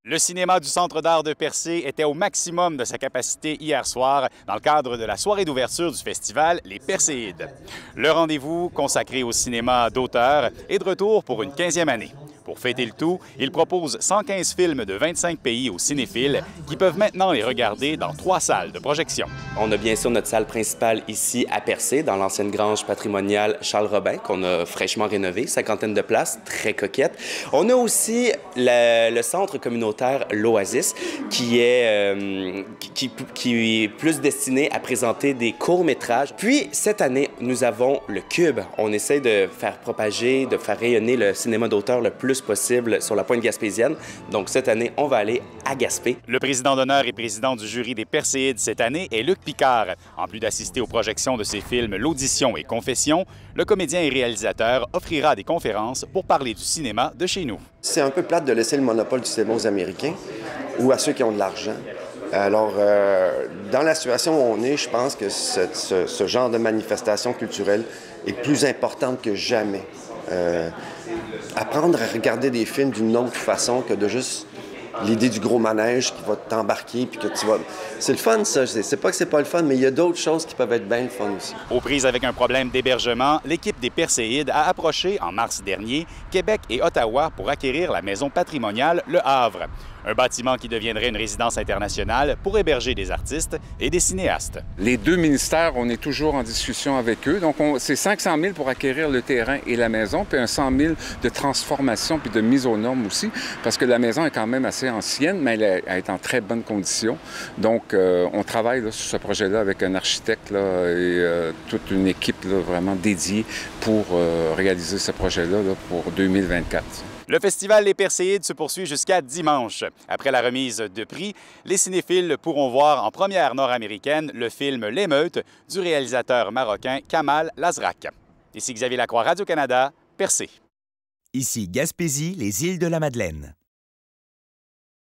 Le cinéma du Centre d'art de Percé était au maximum de sa capacité hier soir dans le cadre de la soirée d'ouverture du festival Les Perséides. Le rendez-vous consacré au cinéma d'auteur est de retour pour une 15e année. Pour fêter le tout, il propose 115 films de 25 pays aux cinéphiles qui peuvent maintenant les regarder dans 3 salles de projection. On a bien sûr notre salle principale ici à Percé, dans l'ancienne grange patrimoniale Charles Robin, qu'on a fraîchement rénovée, 50aine de places, très coquette. On a aussi le centre communautaire L'Oasis, qui est plus destiné à présenter des courts-métrages. Puis, cette année, nous avons le Cube. On essaie de faire propager, de faire rayonner le cinéma d'auteur le plus possible sur la pointe gaspésienne. Donc, cette année, on va aller à Gaspé. Le président d'honneur et président du jury des Perséides cette année est Luc Picard. En plus d'assister aux projections de ses films L'Audition et Confession, le comédien et réalisateur offrira des conférences pour parler du cinéma de chez nous. C'est un peu plate de laisser le monopole du cinéma aux Américains ou à ceux qui ont de l'argent. Alors, dans la situation où on est, je pense que ce genre de manifestation culturelle est plus importante que jamais. Apprendre à regarder des films d'une autre façon que de juste l'idée du gros manège qui va t'embarquer puis que tu vas... C'est le fun, ça. C'est pas que c'est pas le fun, mais il y a d'autres choses qui peuvent être bien le fun aussi. Aux prises avec un problème d'hébergement, l'équipe des Perséides a approché, en mars dernier, Québec et Ottawa pour acquérir la maison patrimoniale Le Havre. Un bâtiment qui deviendrait une résidence internationale pour héberger des artistes et des cinéastes. Les deux ministères, on est toujours en discussion avec eux. Donc, c'est 500 000 pour acquérir le terrain et la maison, puis un 100 000 de transformation puis de mise aux normes aussi, parce que la maison est quand même assez ancienne, mais elle est en très bonne condition. Donc, on travaille là, sur ce projet-là avec un architecte là, et toute une équipe là, vraiment dédiée pour réaliser ce projet-là là, pour 2024. Le festival Les Perséides se poursuit jusqu'à dimanche. Après la remise de prix, les cinéphiles pourront voir en première nord-américaine le film L'émeute du réalisateur marocain Kamal Lazrak. Ici Xavier Lacroix, Radio-Canada, Percé. Ici Gaspésie, les îles de la Madeleine.